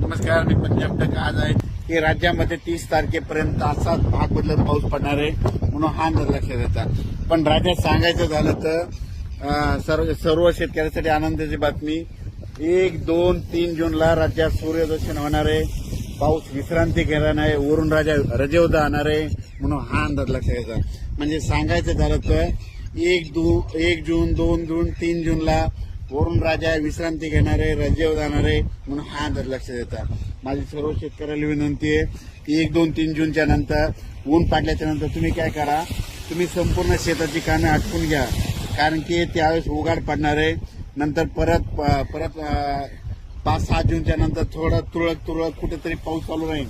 नमस्कार, मी पंजाब तक आज आहे की राज्यामध्ये 30 तारखेपर्यंत असाच भाग बदलत पाऊस पडणार आहे म्हणून हा अंदाज लक्षात येतात. पण राज्यात सांगायचं झालं तर सर्व शेतकऱ्यांसाठी आनंदाची बातमी. 1, 2, 3 जूनला राज्यात सूर्यदर्शन होणार आहे. पाऊस विश्रांती घेणार नाही, वरून रजेवर जाणार आहे म्हणून हा अंदाज लक्षात येतात. म्हणजे सांगायचं झालं तर 1 जून, 2 जून, 3 जूनला वरून राजा विश्रांती घेणार आहे, रजेवर जाणार आहे म्हणून हा अंदाज लक्षात येतात. माझी सर्व शेतकऱ्याला विनंती आहे, 1, 2, 3 जूनच्या नंतर ऊन पाडल्याच्या नंतर तुम्ही काय करा, तुम्ही संपूर्ण शेताची कामे आटपून घ्या. कारण की त्यावेळेस उघाड पडणार आहे. नंतर परत 5-6 जूनच्या नंतर थोडं तुरळक कुठेतरी पाऊस चालू राहील.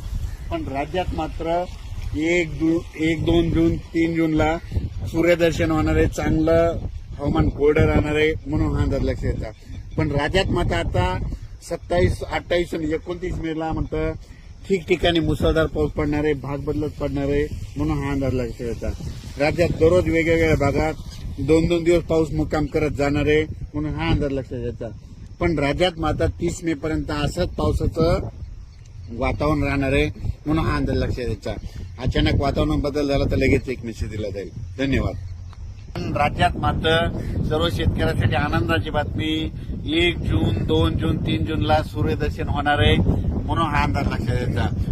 पण राज्यात मात्र 1, 2 जून, 3 जूनला सूर्यदर्शन होणार आहे. चांगलं हवामान कोरडं राहणार आहे म्हणून हा अंदाज लक्षात येतात. पण राज्यात मात्र आता 27, 28 आणि 29 मेला म्हणतं ठिकठिकाणी मुसळधार पाऊस पडणार आहे, भाग बदलत पडणार आहे म्हणून हा अंदाज लक्षात येतात. राज्यात दररोज वेगवेगळ्या भागात 2-2 दिवस पाऊस मुक्काम करत जाणार आहे म्हणून हा अंदाज लक्षात येतात. पण राज्यात मात्र 30 मे पर्यंत असंच पावसाचं वातावरण राहणार आहे म्हणून हा अंदाज लक्षात येतात. अचानक वातावरण बदल झाला तर लगेच एक मेसेज दिला जाईल. धन्यवाद. राज्यात मात्र सर्व शेतकऱ्यांसाठी आनंदाची बातमी. 1 जून, 2 जून, 3 जूनला सूर्यदर्शन होणार आहे म्हणून हा अंदाज लक्षात येतात.